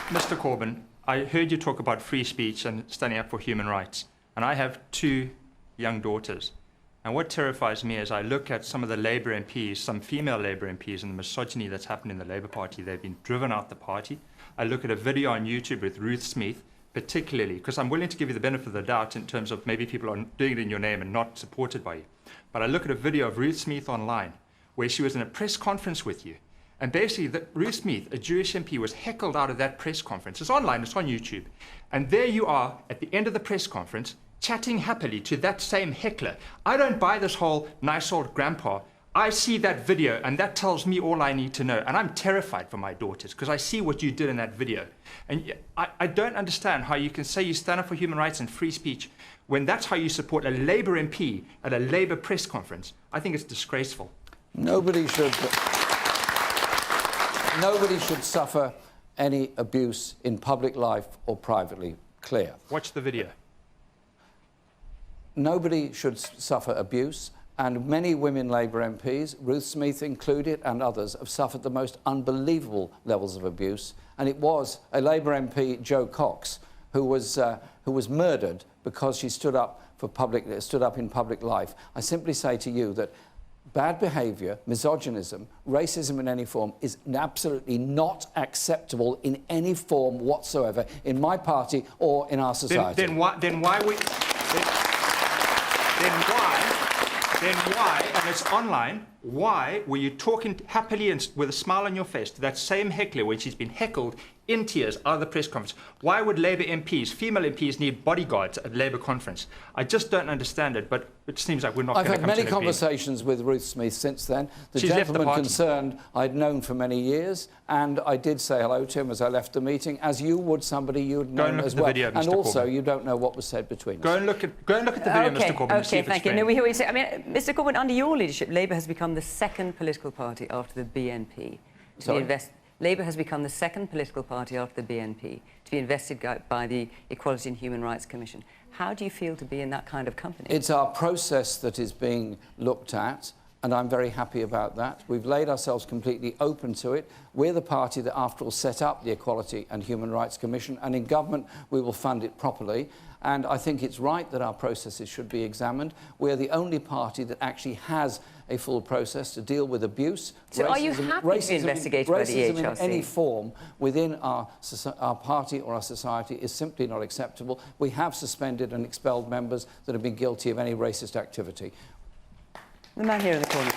Mr. Corbyn, I heard you talk about free speech and standing up for human rights, and I have 2 young daughters. And what terrifies me is I look at some of the Labour MPs, some female Labour MPs, and the misogyny that's happened in the Labour Party. They've been driven out the party. I look at a video on YouTube with Ruth Smeeth, particularly, because I'm willing to give you the benefit of the doubt in terms of maybe people are doing it in your name and not supported by you. But I look at a video of Ruth Smeeth online, where she was in a press conference with you. And basically, Ruth Smeeth, a Jewish MP, was heckled out of that press conference. It's online, it's on YouTube. And there you are, at the end of the press conference, chatting happily to that same heckler. I don't buy this whole nice old grandpa. I see that video, and that tells me all I need to know. And I'm terrified for my daughters, because I see what you did in that video. And I don't understand how you can say you stand up for human rights and free speech when that's how you support a Labour MP at a Labour press conference. I think it's disgraceful. Nobody should suffer any abuse in public life or privately. Clear. Watch the video. Nobody should suffer abuse, and many women Labour MPs, Ruth Smeeth included, and others, have suffered the most unbelievable levels of abuse. And it was a Labour MP, Jo Cox, who was murdered because she stood up in public life. I simply say to you that bad behaviour, misogynism, racism in any form is absolutely not acceptable in any form whatsoever in my party or in our society. Then why, and it's online, why were you talking happily and with a smile on your face to that same heckler when she's been heckled in tears out of the press conference? Why would Labour MPs, female MPs, need bodyguards at Labour conference? I just don't understand it, but it seems like we're not going to come to an agreement. I've had many conversations with Ruth Smeeth since then. She's gentleman concerned I'd known for many years, and I did say hello to him as I left the meeting, as you would somebody you'd known as well. Video, and also, Corbyn. You don't know what was said between us. Go and look at the video, Mr. Corbyn. Okay, thank you. No, we hear what you say. I mean, Mr. Corbyn, under your leadership, Labour has become the second political party after the BNP Labour has become the second political party after the BNP to be investigated by the Equality and Human Rights Commission. How do you feel to be in that kind of company? It's our process that is being looked at, and I'm very happy about that. We've laid ourselves completely open to it. We're the party that, after all, set up the Equality and Human Rights Commission, and in government we will fund it properly. And I think it's right that our processes should be examined. We're the only party that actually has a full process to deal with abuse. So are you happy to be investigated by the EHRC? Racism in any form within our party or our society is simply not acceptable. We have suspended and expelled members that have been guilty of any racist activity. The man here in the corner.